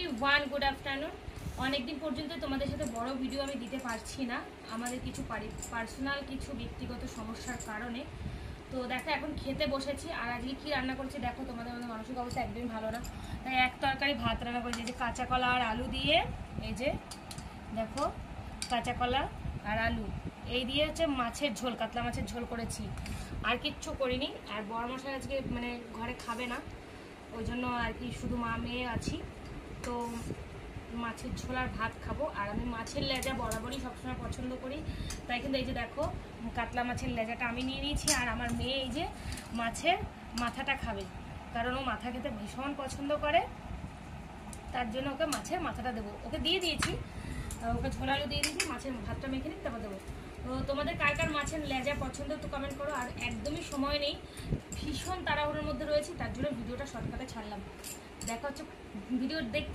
Everyone, good afternoon. অনেকদিন পর্যন্ত তোমাদের সাথে বড় ভিডিও আমি দিতে পারছি না, আমাদের কিছু পার্সোনাল কিছু ব্যক্তিগত সমস্যার কারণে। তো দেখো এখন খেতে বসেছি, আর আজকে কি রান্না করছি দেখো। তোমাদের মধ্যে মানসিক অবস্থা একদমই ভালো না, তাই এক তরকারি ভাত রান্না করেছি। এই যে কাঁচা কলা আর আলু দিয়ে, এই যে দেখো কাঁচা কলা আর আলু এই দিয়ে হচ্ছে মাছের ঝোল, কাতলা মাছের ঝোল করেছি, আর কিচ্ছু করিনি। আর বড় মশাই আজকে মানে ঘরে খাবে না, ওই জন্য আর কি শুধু মা মেয়ে আছি। তো মাছের ঝোল আর ভাত খাবো। আর আমি মাছের লেজা বরাবরই সবসময় পছন্দ করি, তাই কিন্তু এই যে দেখো কাতলা মাছের লেজাটা আমি নিয়ে নিয়েছি, আর আমার মেয়ে এই যে মাছের মাথাটা খাবে, কারণ ও মাথা খেতে ভীষণ পছন্দ করে, তার জন্য ওকে মাছের মাথাটা দেবো। ওকে দিয়ে দিয়েছি, ওকে ঝোল আলু দিয়ে দিয়েছি, মাছের ভাতটা মেখে নিই তারপর দেবো। তো তোমাদের কার কার মাছের লেজা পছন্দ তো কমেন্ট করো। আর একদমই সময় নেই, ভীষণ তাড়াহুড়োর মধ্যে রয়েছি, তার জন্য ভিডিওটা শর্টকাটে ছাড়লাম। দেখা হচ্ছে, ভিডিও দেখতে